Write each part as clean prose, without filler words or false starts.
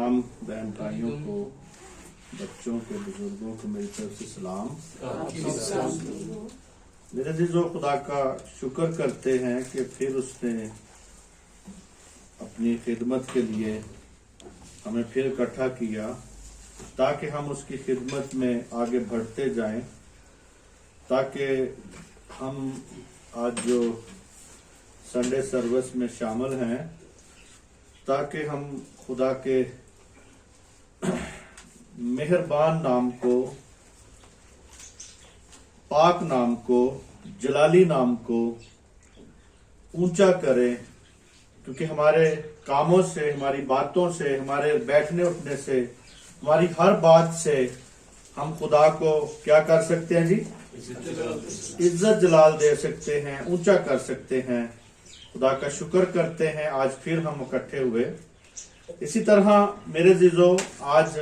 तमाम बहन भाइयों को, बच्चों को, बुजुर्गों को मेरी तरफ से सलाम। मेरे अज़ीज़ों, खुदा का शुक्र करते हैं कि फिर उसने अपनी खिदमत के लिए हमें फिर इकट्ठा किया ताकि हम उसकी खिदमत में आगे बढ़ते जाएं, ताकि हम आज जो संडे सर्विस में शामिल हैं, ताकि हम खुदा के मेहरबान नाम को, पाक नाम को, जलाली नाम को ऊंचा करें, क्योंकि हमारे कामों से, हमारी बातों से, हमारे बैठने उठने से, हमारी हर बात से हम खुदा को क्या कर सकते हैं जी? इज्जत जलाल दे सकते हैं, ऊंचा कर सकते हैं। खुदा का शुक्र करते हैं आज फिर हम इकट्ठे हुए। इसी तरह मेरे अज़ीज़ों, आज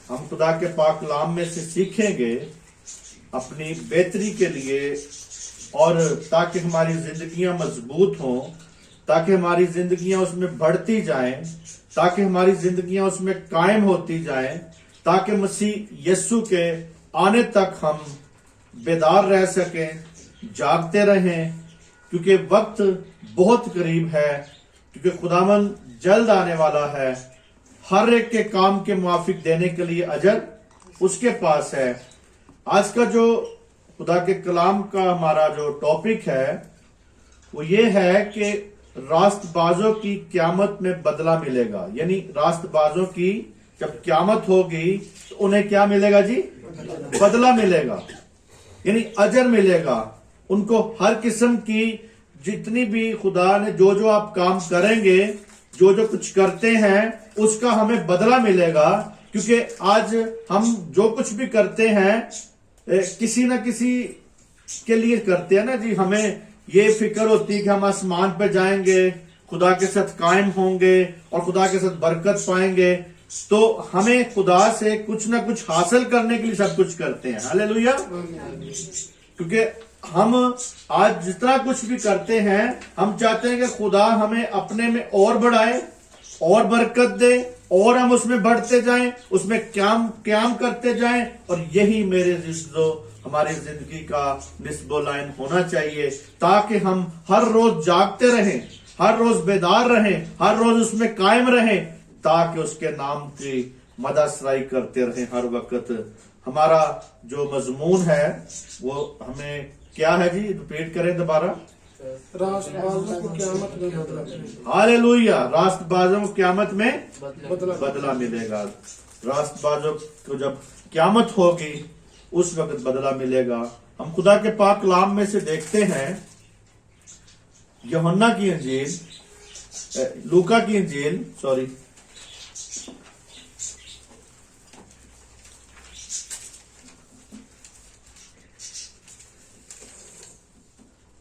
हम खुदा के पाक कलाम में से सीखेंगे अपनी बेहतरी के लिए, और ताकि हमारी जिंदगियां मजबूत हों, ताकि हमारी जिंदगियां उसमें बढ़ती जाएं, ताकि हमारी जिंदगियां उसमें कायम होती जाएं, ताकि मसीह यीशु के आने तक हम बेदार रह सकें, जागते रहें, क्योंकि वक्त बहुत करीब है, क्योंकि खुदावन जल्द आने वाला है। हर एक के काम के मुआफिक देने के लिए अजर उसके पास है। आज का जो खुदा के कलाम का हमारा जो टॉपिक है वो ये है कि रास्तबाजों की क़यामत में बदला मिलेगा। यानी रास्तबाजों की जब क़यामत होगी तो उन्हें क्या मिलेगा जी? बदला मिलेगा, यानी अजर मिलेगा उनको। हर किस्म की जितनी भी खुदा ने जो आप काम करेंगे, जो कुछ करते हैं, उसका हमें बदला मिलेगा। क्योंकि आज हम जो कुछ भी करते हैं किसी न किसी के लिए करते हैं ना जी। हमें ये फिक्र होती है कि हम आसमान पे जाएंगे, खुदा के साथ कायम होंगे और खुदा के साथ बरकत पाएंगे। तो हमें खुदा से कुछ ना कुछ हासिल करने के लिए सब कुछ करते हैं। हालेलुया। क्योंकि हम आज जितना कुछ भी करते हैं, हम चाहते हैं कि खुदा हमें अपने में और बढ़ाए और बरकत दे, और हम उसमें बढ़ते जाएं, उसमें क्याम करते जाएं। और यही मेरे अज़ीज़ों हमारी जिंदगी का निस्बो लाइन होना चाहिए, ताकि हम हर रोज जागते रहें, हर रोज बेदार रहें, हर रोज उसमें कायम रहें, ताकि उसके नाम की मदासराई करते रहें हर वक्त। हमारा जो मजमून है वो हमें क्या है जी? रिपीट करें दोबारा। रास्तबाजों को क़यामत में बदला मिलेगा। हालेलुया। रास्तबाजों को क़यामत में बदला मिलेगा। रास्तबाजों को जब क़यामत होगी उस वक्त बदला मिलेगा। हम खुदा के पाक कलाम में से देखते हैं यूहन्ना की इंजील, लूका की इंजील, सॉरी,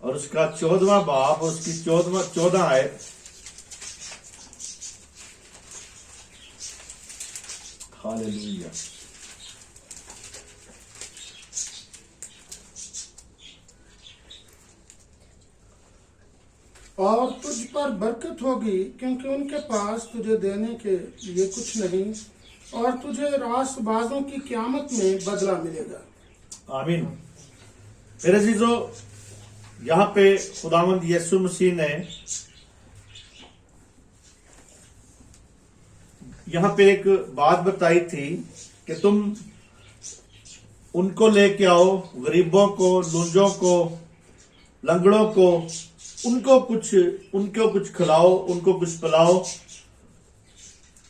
और उसका 14वां बाब, उसकी 14 आयत। हालेलुया। और तुझ पर बरकत होगी, क्योंकि उनके पास तुझे देने के लिए कुछ नहीं, और तुझे रास्तबाजों की क़यामत में बदला मिलेगा। आमीन। मेरे अज़ीज़ों, यहाँ पे खुदावंद यीशु मसीह ने यहाँ पे एक बात बताई थी कि तुम उनको लेके आओ, गरीबों को, लूंजों को, लंगड़ों को, उनको कुछ खिलाओ, उनको कुछ पिलाओ,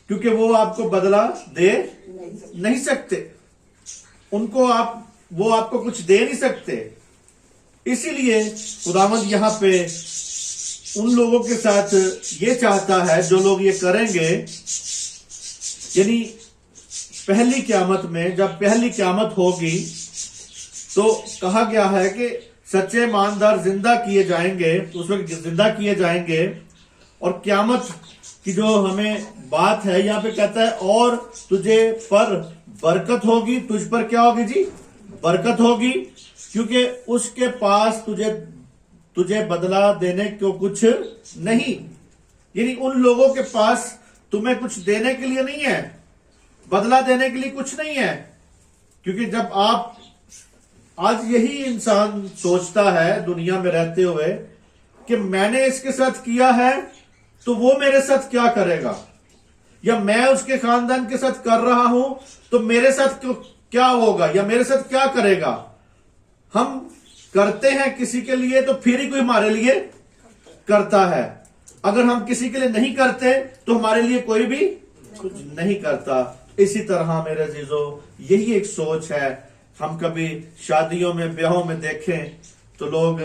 क्योंकि वो आपको बदला दे नहीं सकते। वो आपको कुछ दे नहीं सकते। इसीलिए खुदावंद यहाँ पे उन लोगों के साथ ये चाहता है जो लोग ये करेंगे, यानी पहली क़यामत में, जब पहली क़यामत होगी तो कहा गया है कि सच्चे ईमानदार जिंदा किए जाएंगे, उस वक्त जिंदा किए जाएंगे। और क़यामत की जो हमें बात है यहाँ पे कहता है, और तुझे पर बरकत होगी। तुझ पर क्या होगी जी? बरकत होगी, क्योंकि उसके पास तुझे बदला देने को कुछ नहीं। यानी उन लोगों के पास तुम्हें कुछ देने के लिए नहीं है, बदला देने के लिए कुछ नहीं है। क्योंकि जब आप आज यही इंसान सोचता है दुनिया में रहते हुए कि मैंने इसके साथ किया है तो वो मेरे साथ क्या करेगा, या मैं उसके खानदान के साथ कर रहा हूं तो मेरे साथ क्या होगा या मेरे साथ क्या करेगा। हम करते हैं किसी के लिए तो फिर ही कोई हमारे लिए करता है। अगर हम किसी के लिए नहीं करते तो हमारे लिए कोई भी कुछ नहीं करता। इसी तरह मेरे अजीजों यही एक सोच है। हम कभी शादियों में ब्याहों में देखें तो लोग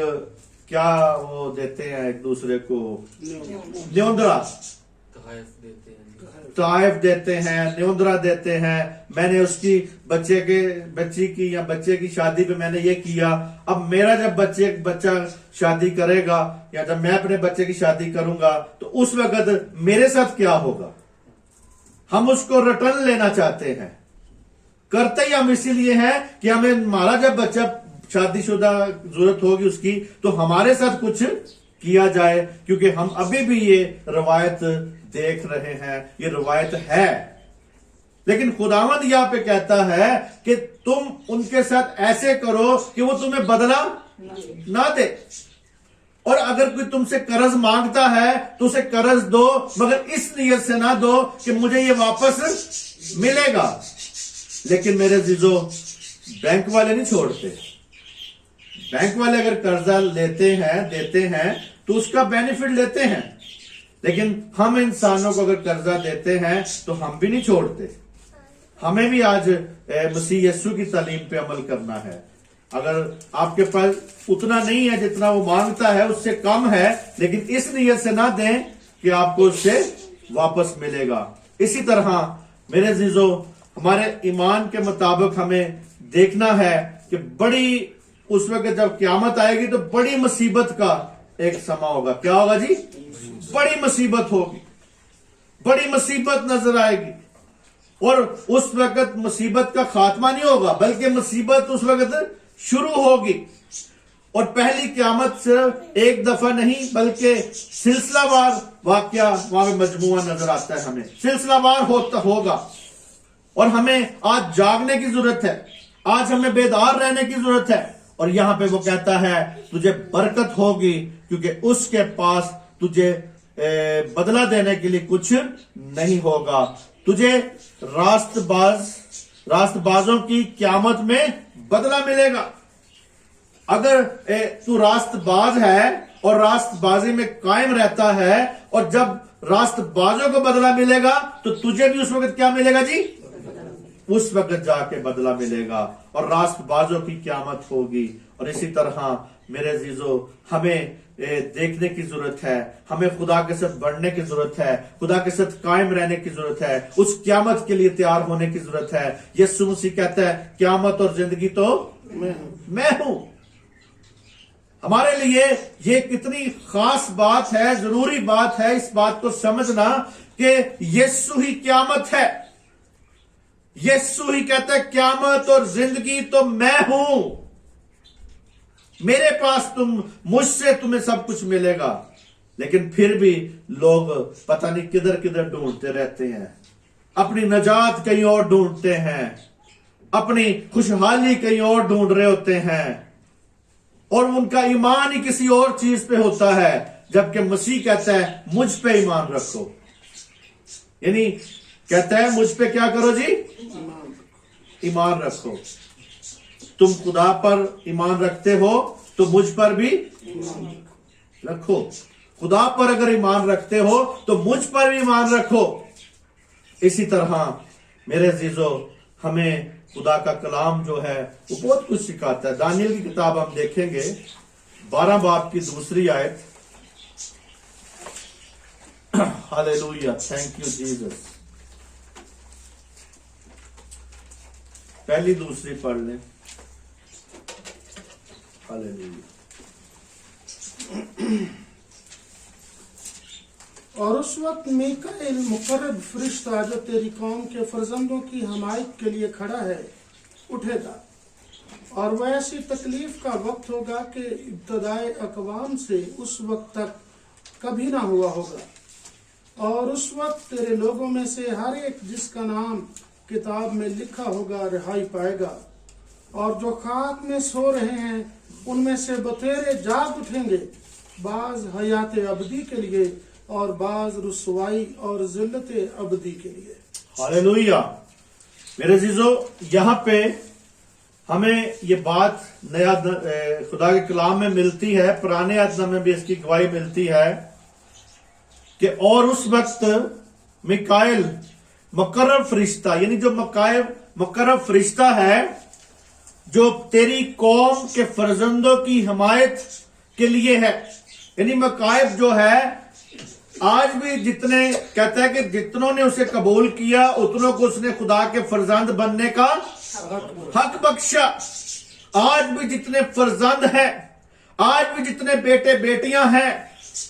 क्या वो देते हैं एक दूसरे को न्योंदरा, ताइफ देते हैं, न्योंदरा देते हैं। मैंने उसकी बच्ची की या बच्चे की शादी पे मैंने ये किया, अब मेरा जब बच्चा शादी करेगा या जब मैं अपने बच्चे की शादी करूंगा तो उस वक्त मेरे साथ क्या होगा। हम उसको रिटर्न लेना चाहते हैं। करते ही हम इसीलिए हैं कि हमें हमारा जब बच्चा शादीशुदा जरूरत होगी उसकी तो हमारे साथ कुछ किया जाए, क्योंकि हम अभी भी ये रवायत देख रहे हैं, ये रवायत है। लेकिन खुदावंद यहां पे कहता है कि तुम उनके साथ ऐसे करो कि वो तुम्हें बदला ना दे। और अगर कोई तुमसे कर्ज मांगता है तो उसे कर्ज दो, मगर इस नियत से ना दो कि मुझे ये वापस मिलेगा। लेकिन मेरे जीजो बैंक वाले नहीं छोड़ते। बैंक वाले अगर कर्जा लेते हैं देते हैं तो उसका बेनिफिट लेते हैं, लेकिन हम इंसानों को अगर कर्जा देते हैं तो हम भी नहीं छोड़ते। हमें भी आज मसीह यीशु की तालीम पे अमल करना है। अगर आपके पास उतना नहीं है जितना वो मांगता है, उससे कम है, लेकिन इस नियत से ना दें कि आपको उससे वापस मिलेगा। इसी तरह मेरे अजीजों हमारे ईमान के मुताबिक हमें देखना है कि बड़ी उस वक्त जब क़यामत आएगी तो बड़ी मुसीबत का एक समा होगा। क्या होगा जी? बड़ी मुसीबत होगी, बड़ी मुसीबत नजर आएगी। और उस वक्त मुसीबत का खात्मा नहीं होगा, बल्कि मुसीबत उस वक्त शुरू होगी। और पहली क़यामत सिर्फ एक दफा नहीं बल्कि सिलसिलावार वाकया वहां पे मजमुआ नजर आता है। हमें सिलसिलावार होगा और हमें आज जागने की जरूरत है, आज हमें बेदार रहने की जरूरत है। और यहां पे वो कहता है तुझे बरकत होगी क्योंकि उसके पास तुझे बदला देने के लिए कुछ नहीं होगा। तुझे रास्तबाजों की क़यामत में बदला मिलेगा। अगर तू रास्तबाज है और रास्तबाजी में कायम रहता है और जब रास्तबाजों को बदला मिलेगा तो तुझे भी उस वक्त क्या मिलेगा जी? उस वक्त जाके बदला मिलेगा और रास्तबाजों की क़यामत होगी। और इसी तरह मेरे अजीजों हमें देखने की जरूरत है, हमें खुदा के साथ बढ़ने की जरूरत है, खुदा के साथ कायम रहने की जरूरत है, उस क़यामत के लिए तैयार होने की जरूरत है। यीशु मसीह कहता है क़यामत और जिंदगी तो मैं हूं। हमारे लिए ये कितनी खास बात है, जरूरी बात है इस बात को समझना कि यीशु ही क़यामत है। यीशु ही कहता है क़यामत और जिंदगी तो मैं हूं, मेरे पास मुझसे तुम्हें सब कुछ मिलेगा। लेकिन फिर भी लोग पता नहीं किधर किधर ढूंढते रहते हैं, अपनी नजात कहीं और ढूंढते हैं, अपनी खुशहाली कहीं और ढूंढ रहे होते हैं और उनका ईमान ही किसी और चीज पे होता है। जबकि मसीह कहता है मुझ पे ईमान रखो, यानी कहता है मुझ पे क्या करो जी? ईमान रखो। तुम खुदा पर ईमान रखते हो तो मुझ पर भी रखो। खुदा पर अगर ईमान रखते हो तो मुझ पर भी ईमान रखो। इसी तरह मेरे अजीजों हमें खुदा का कलाम जो है वो बहुत कुछ सिखाता है। दानियल की किताब हम देखेंगे 12 बाब की दूसरी आयत। Hallelujah, thank you Jesus. पहली दूसरी पढ़ लें। हालेलुया। और उस वक्त मीकाएल मुकर्रब फरिश्ता जो तेरी कौम के फर्जंदों की हमायत के लिए खड़ा है उठेगा, और वह ऐसी तकलीफ का वक्त होगा कि इब्तदाए अकवाम से उस वक्त तक कभी ना हुआ होगा। اور اس وقت تیرے لوگوں میں سے ہر ایک جس کا نام کتاب میں لکھا ہوگا رہائی پائے گا، اور جو خاک میں سو رہے ہیں ان میں سے بطیرے جاگ اٹھیں گے، بعض حیات ابدی کے لیے اور بعض رسوائی اور ذلت ابدی کے لیے۔ ہاللیلویہ۔ میرے عزیزو، یہاں پہ ہمیں یہ بات نیا خدا کے کلام میں ملتی ہے، پرانے عہد نامے میں بھی اس کی گواہی ملتی ہے کہ اور اس وقت میکائیل مقرب فرشتہ، یعنی جو مقرب فرشتہ ہے جو تیری قوم کے فرزندوں کی حمایت کے لیے ہے، یعنی مکائب جو ہے آج بھی جتنے کہتا ہے کہ جتنوں نے اسے قبول کیا اتنوں کو اس نے خدا کے فرزند بننے کا حق بخشا۔ آج بھی جتنے فرزند ہیں، آج بھی جتنے بیٹے بیٹیاں ہیں،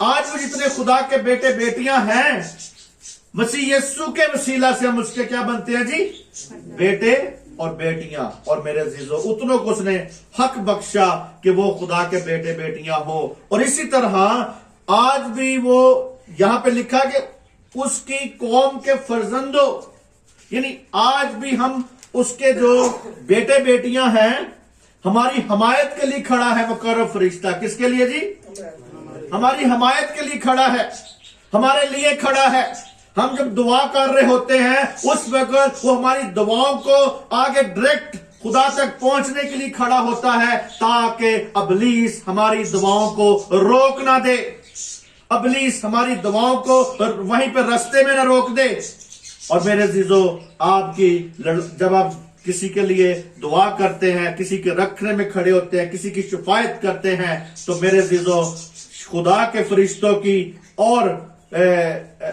آج بھی جتنے خدا کے بیٹے بیٹیاں ہیں، مسیح یسوع کے وسیلہ سے ہم اس کے کیا بنتے ہیں جی؟ بیٹے اور بیٹیاں۔ اور میرے عزیزو، اتنوں کو اس نے حق بخشا کہ وہ خدا کے بیٹے بیٹیاں ہو۔ اور اسی طرح آج بھی وہ یہاں پہ لکھا کہ اس کی قوم کے فرزندوں، یعنی آج بھی ہم اس کے جو بیٹے بیٹیاں ہیں، ہماری حمایت کے لیے کھڑا ہے مقرب فرشتہ۔ کس کے لیے جی؟ ہماری حمایت کے لیے کھڑا ہے، ہمارے لیے کھڑا ہے۔ ہم جب دعا کر رہے ہوتے ہیں اس وقت وہ ہماری دعاؤں کو آگے ڈائریکٹ خدا تک پہنچنے کے لیے کھڑا ہوتا ہے، تاکہ ابلیس ہماری دعاؤں کو روک نہ دے، ابلیس ہماری دعاؤں کو وہیں پہ رستے میں نہ روک دے۔ اور میرے عزیزو، جب آپ کسی کے لیے دعا کرتے ہیں، کسی کے رکھنے میں کھڑے ہوتے ہیں، کسی کی شفاعت کرتے ہیں، تو میرے عزیزو خدا کے فرشتوں کی اور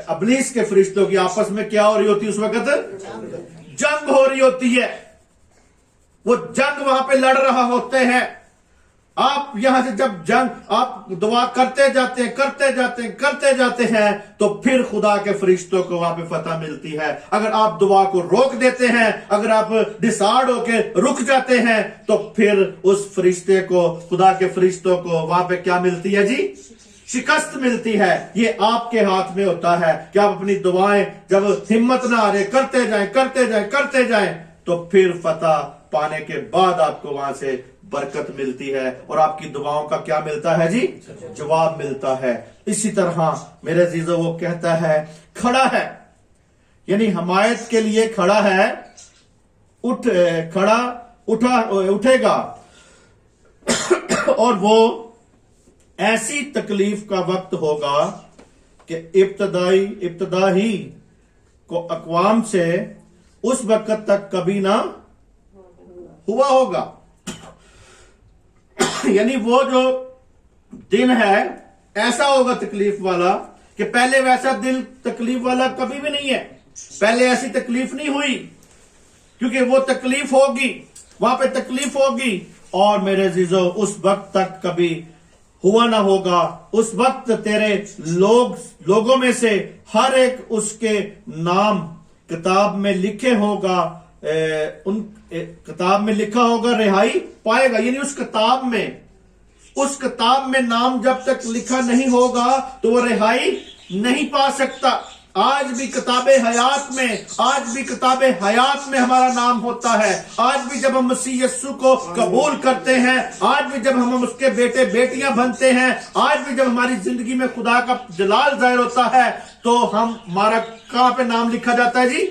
ابلیس کے فرشتوں کی آپس میں کیا ہو رہی ہوتی ہے؟ اس وقت جنگ ہو رہی ہوتی ہے، وہ جنگ وہاں پہ لڑ رہا ہوتے ہیں۔ آپ یہاں سے جب جنگ آپ دعا کرتے جاتے ہیں تو پھر خدا کے فرشتوں کو وہاں پہ فتح ملتی ہے۔ اگر آپ دعا کو روک دیتے ہیں، اگر آپ ڈسارڈ ہو کے رک جاتے ہیں، تو پھر اس فرشتے کو، خدا کے فرشتوں کو وہاں پہ کیا ملتی ہے جی؟ شکست ملتی ہے۔ یہ آپ کے ہاتھ میں ہوتا ہے کہ آپ اپنی دعائیں جب ہمت نہ آ رہے کرتے جائیں تو پھر فتح پانے کے بعد آپ کو وہاں سے برکت ملتی ہے اور آپ کی دعاؤں کا کیا ملتا ہے جی؟ جواب ملتا ہے۔ اسی طرح میرے عزیزو وہ کہتا ہے کھڑا ہے، یعنی حمایت کے لیے کھڑا ہے، اٹھے گا اور وہ ایسی تکلیف کا وقت ہوگا کہ ابتدا ہی کو اقوام سے اس وقت تک کبھی نہ ہوا ہوگا۔ یعنی وہ جو دن ہے ایسا ہوگا تکلیف والا کہ پہلے ویسا دل تکلیف والا کبھی بھی نہیں ہے، پہلے ایسی تکلیف نہیں ہوئی، کیونکہ وہ تکلیف ہوگی، وہاں پہ تکلیف ہوگی، اور میرے عزیزو اس وقت تک کبھی ہوا نہ ہوگا۔ اس وقت تیرے لوگوں میں سے ہر ایک اس کے نام کتاب میں لکھے ہوگا، کتاب میں لکھا ہوگا رہائی پائے گا۔ یعنی اس کتاب میں نام جب تک لکھا نہیں ہوگا تو وہ رہائی نہیں پا سکتا۔ آج بھی کتاب حیات میں ہمارا نام ہوتا ہے۔ آج بھی جب ہم مسیح یسوع کو قبول کرتے ہیں، آج بھی جب ہم اس کے بیٹے بیٹیاں بنتے ہیں، آج بھی جب ہماری زندگی میں خدا کا جلال ظاہر ہوتا ہے، تو ہمارا کہاں پہ نام لکھا جاتا ہے جی؟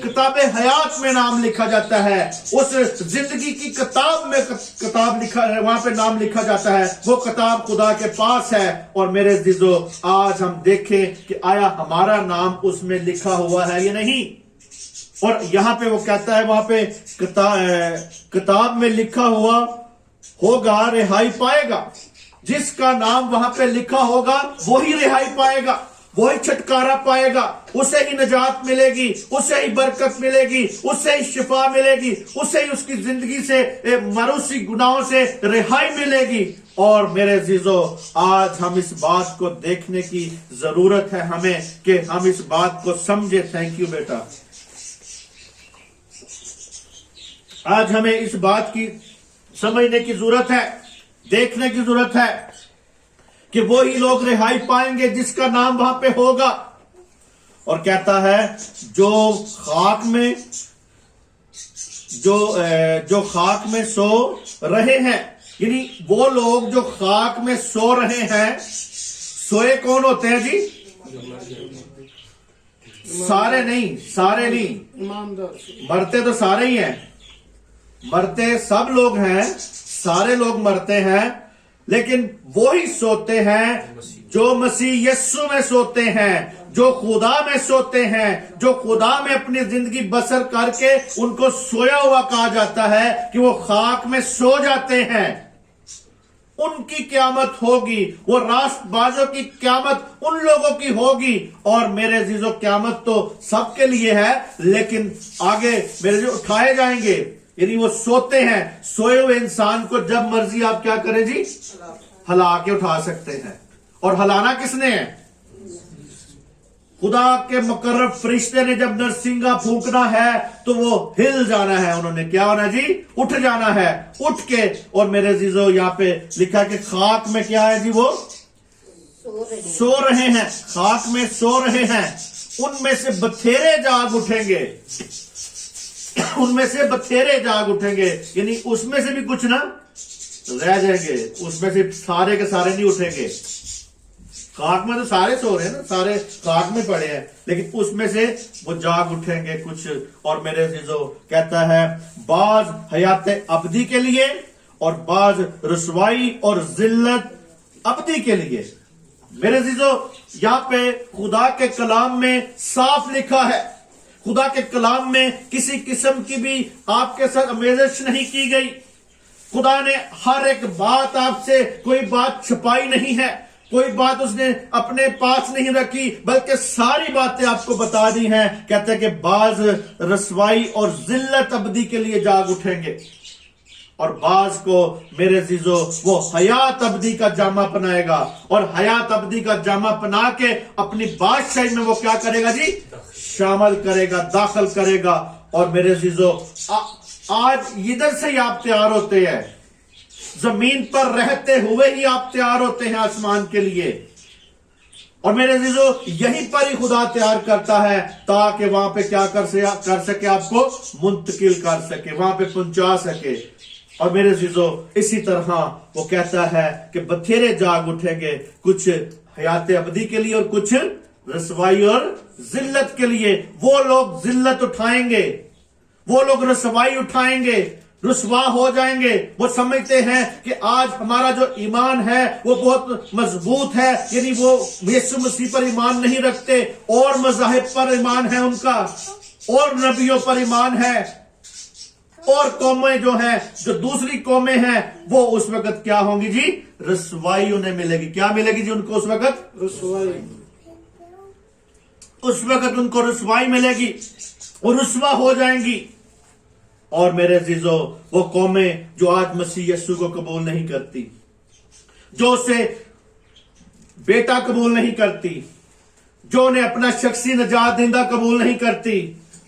کتاب حیات میں نام لکھا جاتا ہے۔ اس زندگی کی کتاب لکھا ہے، وہاں پہ نام لکھا جاتا ہے۔ وہ کتاب خدا کے پاس ہے۔ اور میرے عزیزو، آج ہم دیکھیں کہ آیا ہمارا نام اس میں لکھا ہوا ہے یا نہیں۔ اور یہاں پہ وہ کہتا ہے وہاں پہ کتاب میں لکھا ہوا ہوگا رہائی پائے گا۔ جس کا نام وہاں پہ لکھا ہوگا وہی رہائی پائے گا، وہی چھٹکارا پائے گا، اسے ہی نجات ملے گی، اسے ہی برکت ملے گی، اسے ہی شفا ملے گی، اسے ہی اس کی زندگی سے مروسی گناہوں سے رہائی ملے گی۔ اور میرے عزیزو، آج ہم اس بات کو دیکھنے کی ضرورت ہے ہمیں کہ ہم اس بات کو سمجھے۔ تھینک یو بیٹا۔ آج ہمیں اس بات کی سمجھنے کی ضرورت ہے، دیکھنے کی ضرورت ہے کہ وہی لوگ رہائی پائیں گے جس کا نام وہاں پہ ہوگا. اور کہتا ہے جو خاک میں سو رہے ہیں، یعنی وہ لوگ جو خاک میں سو رہے ہیں. سوئے کون ہوتے ہیں جی؟ سارے نہیں، ایماندار مرتے تو سارے ہی ہیں، مرتے سب لوگ ہیں، سارے لوگ مرتے ہیں، لیکن وہی سوتے ہیں جو مسیح یسو میں سوتے ہیں، جو خدا میں سوتے ہیں، جو خدا میں اپنی زندگی بسر کر کے ان کو سویا ہوا کہا جاتا ہے کہ وہ خاک میں سو جاتے ہیں. ان کی قیامت ہوگی، وہ راست بازوں کی قیامت ان لوگوں کی ہوگی. اور میرے عزیزو قیامت تو سب کے لیے ہے، لیکن آگے میرے جو اٹھائے جائیں گے، یعنی وہ سوتے ہیں. سوئے ہوئے انسان کو جب مرضی آپ کیا کریں جی؟ ہلا کے اٹھا سکتے ہیں. اور ہلانا کس نے ہے؟ خدا کے مقرر فرشتے نے. جب نرسنگا پھونکنا ہے تو وہ ہل جانا ہے. انہوں نے کیا ہونا جی؟ اٹھ جانا ہے. اٹھ کے، اور میرے عزیزو یہاں پہ لکھا کہ خاک میں کیا ہے جی؟ وہ سو رہے ہیں، خاک میں سو رہے ہیں. ان میں سے بتھیرے جاگ اٹھیں گے، ان میں سے بتھیرے جاگ اٹھیں گے، یعنی اس میں سے بھی کچھ نہ رہ جائیں گے. اس میں سے سارے کے سارے نہیں اٹھیں گے. خاک میں تو سارے سو رہے ہیں نا، سارے خاک میں پڑے ہیں، لیکن اس میں سے وہ جاگ اٹھیں گے کچھ. اور میرے عزیزو کہتا ہے بعض حیات ابدی کے لیے اور بعض رسوائی اور ذلت ابدی کے لیے. میرے عزیزو یہاں پہ خدا کے کلام میں صاف لکھا ہے، خدا کے کلام میں کسی قسم کی بھی آپ کے ساتھ آمیزش نہیں کی گئی. خدا نے ہر ایک بات آپ سے، کوئی بات چھپائی نہیں ہے، کوئی بات اس نے اپنے پاس نہیں رکھی، بلکہ ساری باتیں آپ کو بتا دی ہیں. کہتے ہیں کہ بعض رسوائی اور ذلت ابدی کے لیے جاگ اٹھیں گے، اور بعض کو میرے عزیزو وہ حیات ابدی کا جامہ پہنائے گا. اور حیات ابدی کا جامہ پہنا کے اپنی بادشاہی میں وہ کیا کرے گا جی؟ شامل کرے گا، داخل کرے گا. اور میرے عزیزو آج ادھر سے ہی آپ تیار ہوتے ہیں، زمین پر رہتے ہوئے ہی آپ تیار ہوتے ہیں آسمان کے لیے. اور میرے عزیزو یہیں پر ہی خدا تیار کرتا ہے تاکہ وہاں پہ کیا کر سکے، آپ کو منتقل کر سکے، وہاں پہ پہنچا سکے. اور میرے عزیزو اسی طرح وہ کہتا ہے کہ بتھیرے جاگ اٹھیں گے، کچھ حیات ابدی کے لیے اور کچھ رسوائی اور ذلت کے لیے. وہ لوگ ذلت اٹھائیں گے، وہ لوگ رسوائی اٹھائیں گے، رسوا ہو جائیں گے. وہ سمجھتے ہیں کہ آج ہمارا جو ایمان ہے وہ بہت مضبوط ہے، یعنی وہ یسوع مسیح پر ایمان نہیں رکھتے، اور مذاہب پر ایمان ہے ان کا، اور نبیوں پر ایمان ہے. اور قومیں جو ہیں، جو دوسری قومیں ہیں، وہ اس وقت کیا ہوں گی جی؟ رسوائی انہیں ملے گی. کیا ملے گی جی ان کو اس وقت؟ رسوائی. اس وقت ان کو رسوائی ملے گی، وہ رسوا ہو جائیں گی. اور میرے عزیزو وہ قومیں جو آج مسیح یسوع کو قبول نہیں کرتی، جو اسے بیٹا قبول نہیں کرتی، جو انہیں اپنا شخصی نجات دہندہ قبول نہیں کرتی،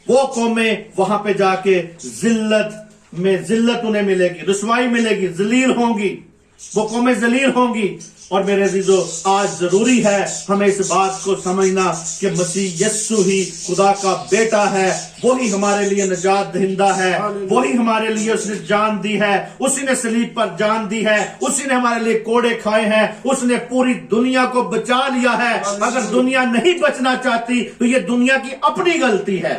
وہ قومیں وہاں پہ جا کے ذلت انہیں ملے گی، رسوائی ملے گی، ذلیل ہوں گی، وہ قومیں ذلیل ہوں گی. اور میرے عزیزو آج ضروری ہے ہمیں اس بات کو سمجھنا کہ مسیح یسوع ہی خدا کا بیٹا ہے، وہی ہمارے لیے نجات دہندہ ہے، وہی ہمارے لیے اس نے جان دی ہے، اسی نے صلیب پر جان دی ہے، اسی نے ہمارے لیے کوڑے کھائے ہیں، اس نے پوری دنیا کو بچا لیا ہے. اگر دنیا نہیں بچنا چاہتی تو یہ دنیا کی اپنی غلطی ہے،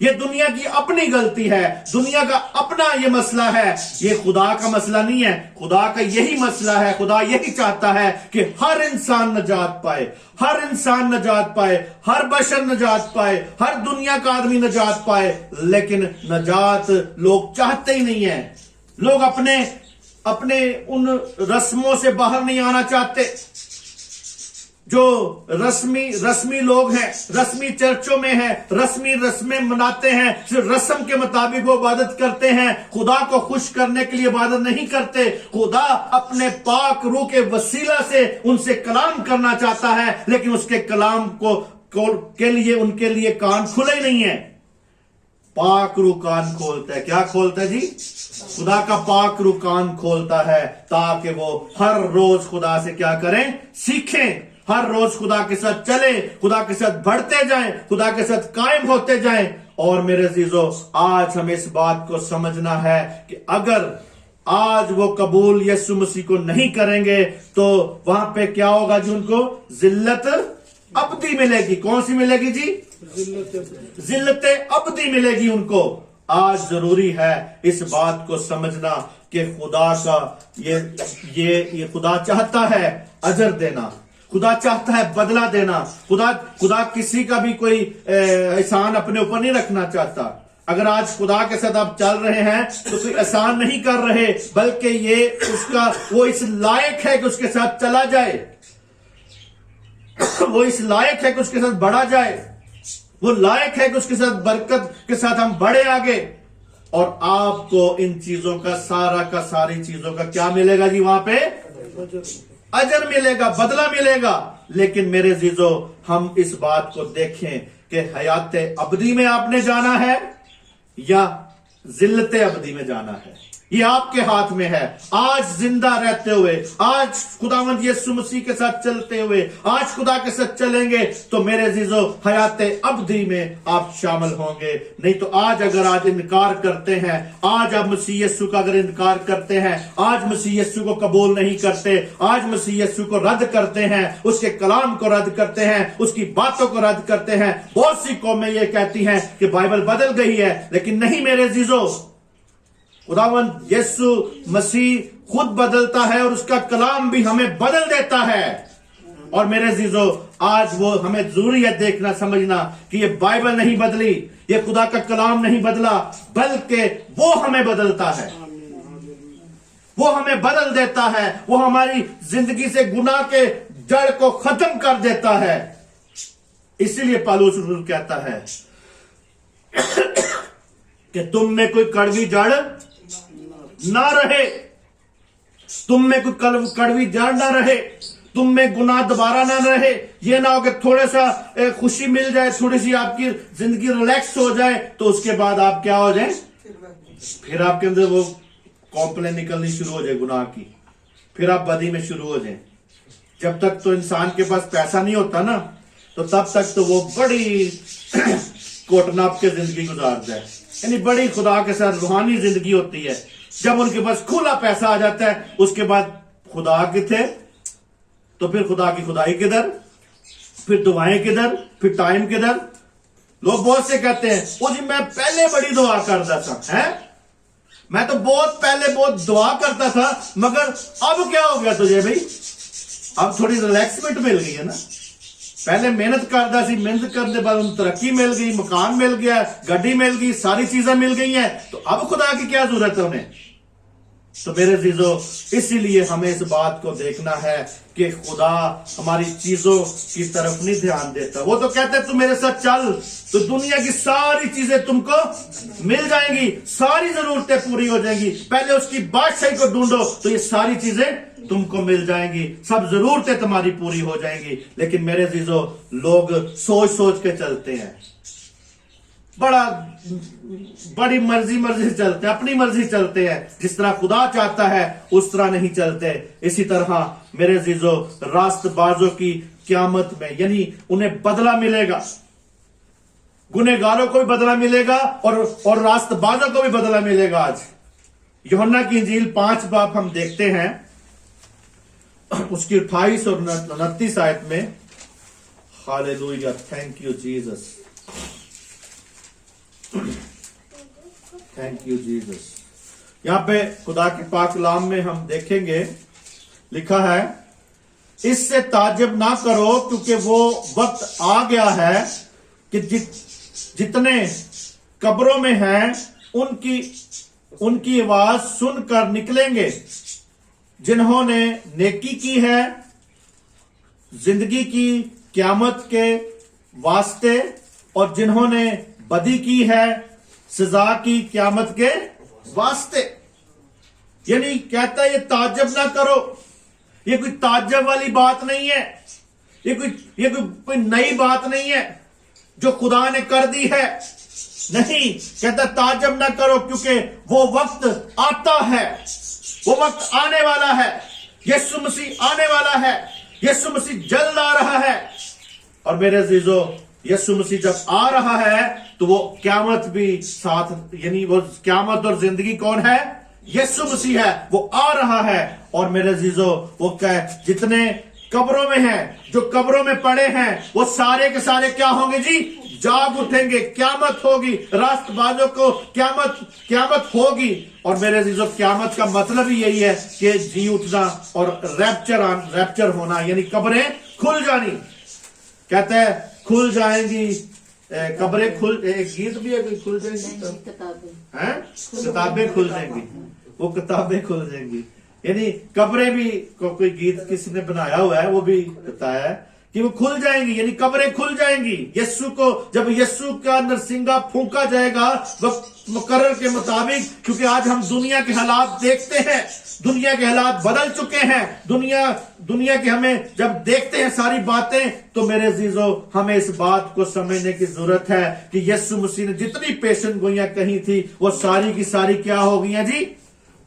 یہ دنیا کی اپنی غلطی ہے، دنیا کا اپنا یہ مسئلہ ہے، یہ خدا کا مسئلہ نہیں ہے. خدا کا یہی مسئلہ ہے، خدا یہی چاہتا ہے کہ ہر انسان نجات پائے، ہر انسان نجات پائے، ہر بشر نجات پائے، ہر دنیا کا آدمی نجات پائے. لیکن نجات لوگ چاہتے ہی نہیں ہیں. لوگ اپنے ان رسموں سے باہر نہیں آنا چاہتے. جو رسمی لوگ ہیں، رسمی چرچوں میں ہیں، رسمیں مناتے ہیں، صرف رسم کے مطابق وہ عبادت کرتے ہیں، خدا کو خوش کرنے کے لیے عبادت نہیں کرتے. خدا اپنے پاک روح کے وسیلہ سے ان سے کلام کرنا چاہتا ہے، لیکن اس کے کلام کے لیے ان کے لیے کان کھلے نہیں ہیں. पाक रू कान खोलता है। क्या खोलता है जी? खुदा का पाक रू कान खोलता है ताकि वो हर रोज खुदा से क्या करें? सीखें, हर रोज खुदा के साथ चले, खुदा के साथ बढ़ते जाएं, खुदा के साथ कायम होते जाएं। और मेरे अजीजों, आज हमें इस बात को समझना है कि अगर आज वो कबूल यीशु मसीह को नहीं करेंगे तो वहां पे क्या होगा जी? उनको जिल्लत अबदी मिलेगी। कौन सी मिलेगी जी? जिल्लत अबदी मिलेगी उनको। आज जरूरी है इस बात को समझना कि खुदा का ये खुदा चाहता है अजर देना, खुदा चाहता है बदला देना। खुदा किसी का भी कोई एहसान अपने ऊपर नहीं रखना चाहता। अगर आज खुदा के साथ आप चल रहे हैं तो कोई एहसान नहीं कर रहे, बल्कि ये वो इस लायक है कि उसके साथ चला जाए, वो इस लायक है कि उसके साथ बढ़ा जाए, वो लायक है कि उसके साथ बरकत के साथ हम बढ़े आगे। और आपको इन चीजों का सारी चीजों का क्या मिलेगा जी? वहां पे अजर मिलेगा, बदला मिलेगा। लेकिन मेरे अजीजों, हम इस बात को देखें कि हयात अबदी में आपने जाना है या जिल्लत अबदी में जाना है। ये आपके हाथ में है। आज जिंदा रहते हुए, आज खुदावंद यीशु मसीह के साथ चलते हुए, आज खुदा के साथ चलेंगे तो मेरे अजीजों हयात अबदी में आप शामिल होंगे। नहीं तो आज इनकार करते हैं, आज आप मसीह यीशु का अगर इनकार करते हैं, आज मसीह यीशु को कबूल नहीं करते, आज मसीह यीशु को रद्द करते हैं, उसके कलाम को रद्द करते हैं, उसकी बातों को रद्द करते हैं। बहुत सी कौमें ये कहती हैं कि बाइबल बदल गई है, लेकिन नहीं मेरे अजीजों, खुदावंद यीशु मसीह खुद बदलता है और उसका कलाम भी हमें बदल देता है। और मेरे अजीजों, आज वो हमें जरूरी है देखना, समझना कि ये बाइबल नहीं बदली, ये खुदा का कलाम नहीं बदला, बल्कि वो हमें बदलता है, वो हमें बदल देता है, वो हमारी जिंदगी से गुनाह के जड़ को खत्म कर देता है। इसीलिए पौलुस रसूल कहता है कि तुम में कोई कड़वी जड़ ना रहे, तुम में कोई कड़वी जड़ ना रहे, तुम में गुनाह दोबारा ना रहे। ये ना हो कि थोड़ा सा खुशी मिल जाए, थोड़ी सी आपकी जिंदगी रिलैक्स हो जाए तो उसके बाद आप क्या हो जाए? फिर आपके अंदर वो कॉम्प्लेन निकलनी शुरू हो जाए गुनाह की, फिर आप बदी में शुरू हो जाए। जब तक तो इंसान के पास पैसा नहीं होता ना, तो तब तक तो वो बड़ी कोटनाप के जिंदगी गुजारता है, यानी बड़ी खुदा के साथ रूहानी जिंदगी होती है। जब उनके पास खुला पैसा आ जाता है, उसके बाद खुदा किथे, तो फिर खुदा की खुदाई किधर, फिर दुआएं किधर, फिर टाइम किधर। लोग बहुत से कहते हैं ओ जी मैं पहले बड़ी दुआ करता था, है मैं तो बहुत पहले बहुत दुआ करता था, मगर अब क्या हो गया तुझे भाई? अब थोड़ी रिलैक्समेंट मिल गई है ना। पहले मेहनत करता सी, मेहनत करने बाद तरक्की मिल गई, मकान मिल गया, गड्डी मिल गई, सारी चीजें मिल गई हैं, तो अब खुदा की क्या जरूरत है उन्हें? तो मेरे अजीजों, इसीलिए हमें इस बात को देखना है कि खुदा हमारी चीजों की तरफ नहीं ध्यान देता। वो तो कहते हैं तू मेरे साथ चल तो दुनिया की सारी चीजें तुमको मिल जाएंगी, सारी जरूरतें पूरी हो जाएंगी। पहले उसकी बादशाही को ढूंढो तो ये सारी चीजें तुमको मिल जाएंगी, सब जरूरतें तुम्हारी पूरी हो जाएंगी। लेकिन मेरे अजीजों, लोग सोच सोच के चलते हैं, बड़ी मर्जी से चलते हैं, अपनी मर्जी चलते हैं, जिस तरह खुदा चाहता है उस तरह नहीं चलते। इसी तरह मेरे अजीजों, रास्तबाजों की क़यामत में यानी उन्हें बदला मिलेगा, गुनहगारों को भी बदला मिलेगा और रास्तबाजों को भी बदला मिलेगा। आज यूहन्ना की इंजील 5 बाब हम देखते हैं, उसकी 28 और 29 आयत में। Hallelujah, thank you Jesus, thank you Jesus. यहां पे खुदा के पाक कलाम में हम देखेंगे, लिखा है इससे ताज्जुब ना करो क्योंकि वो वक्त आ गया है कि जितने कब्रों में हैं उनकी आवाज सुनकर निकलेंगे, जिन्होंने नेकी की है जिंदगी की क़यामत के वास्ते, और जिन्होंने बदी की है सजा की क़यामत के वास्ते। यानी कहता है ये ताज्जुब ना करो, ये कोई ताज्जुब वाली बात नहीं है, ये कोई नई बात नहीं है जो खुदा ने कर दी है। نہیں، کہتا تعجب نہ کرو کیونکہ وہ وقت آتا ہے، وہ وقت آنے والا ہے، یسوع مسیح آنے والا ہے، یسوع مسیح جلد آ رہا ہے۔ اور میرے عزیزو، یسوع مسیح جب آ رہا ہے تو وہ قیامت بھی ساتھ، یعنی وہ قیامت اور زندگی کون ہے؟ یسوع مسیح ہے، وہ آ رہا ہے۔ اور میرے عزیزو، وہ جتنے قبروں میں ہیں، جو قبروں میں پڑے ہیں، وہ سارے کے سارے کیا ہوں گے جی؟ جاگ اٹھیں گے، قیامت ہوگی، راست بازوں کو قیامت ہوگی۔ اور میرے عزیزو، قیامت کا مطلب ہی یہی ہے کہ جی اٹھنا اور ریپچر ہونا، یعنی قبریں کھل جانی۔ کہتا ہے کھل جائیں گی قبریں، ایک گیت بھی ہے کوئی، کھل جائیں گی کتابیں کھل جائیں گی، وہ کتابیں کھل جائیں گی، یعنی قبریں بھی، کوئی گیت کسی نے بنایا ہوا ہے وہ بھی بتایا ہے کہ وہ کھل جائیں گی، یعنی قبریں کھل جائیں گی۔ یسوع کو جب یسوع کا نرسنگا پھونکا جائے گا وقت مقرر کے مطابق، کیونکہ آج ہم دنیا کے حالات دیکھتے ہیں، دنیا کے حالات بدل چکے ہیں، دنیا کے ہمیں جب دیکھتے ہیں ساری باتیں، تو میرے عزیزو ہمیں اس بات کو سمجھنے کی ضرورت ہے کہ یسوع مسیح نے جتنی پیشن گوئیاں کہی تھی وہ ساری کی ساری کیا ہو گئی ہیں جی؟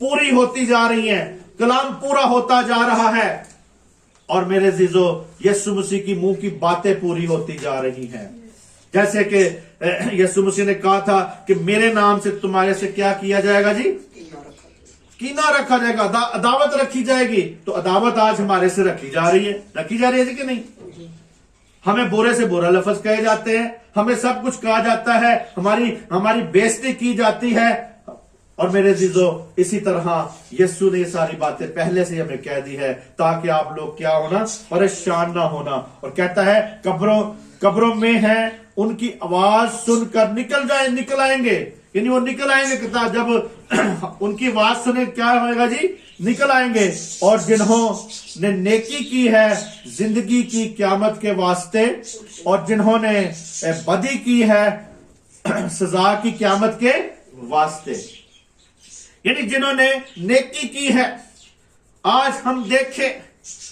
پوری ہوتی جا رہی ہیں، کلام پورا ہوتا جا رہا ہے۔ اور میرے عزیزو، یسوع مسیح کی منہ کی باتیں پوری ہوتی جا رہی ہیں، جیسے کہ یسوع مسیح نے کہا تھا کہ میرے نام سے تمہارے سے کیا کیا جائے گا جی؟ کینہ رکھا جائے گا، عداوت رکھی جائے گی۔ تو عداوت آج ہمارے سے رکھی جا رہی ہے جی کہ نہیں؟ ہمیں برے سے برا لفظ کہے جاتے ہیں، ہمیں سب کچھ کہا جاتا ہے، ہماری بےزتی کی جاتی ہے۔ اور میرے عزیزو، اسی طرح یسوع نے یہ ساری باتیں پہلے سے ہمیں کہہ دی ہے تاکہ آپ لوگ کیا ہونا؟ پریشان نہ ہونا۔ اور کہتا ہے قبروں میں ہیں، ان کی آواز سن کر نکل آئیں گے، یعنی وہ نکل آئیں گے، کہتا جب ان کی آواز سنے کیا ہوئے گا جی؟ نکل آئیں گے۔ اور جنہوں نے نیکی کی ہے زندگی کی قیامت کے واسطے، اور جنہوں نے بدی کی ہے سزا کی قیامت کے واسطے، یعنی جنہوں نے نیکی کی ہے۔ آج ہم دیکھیں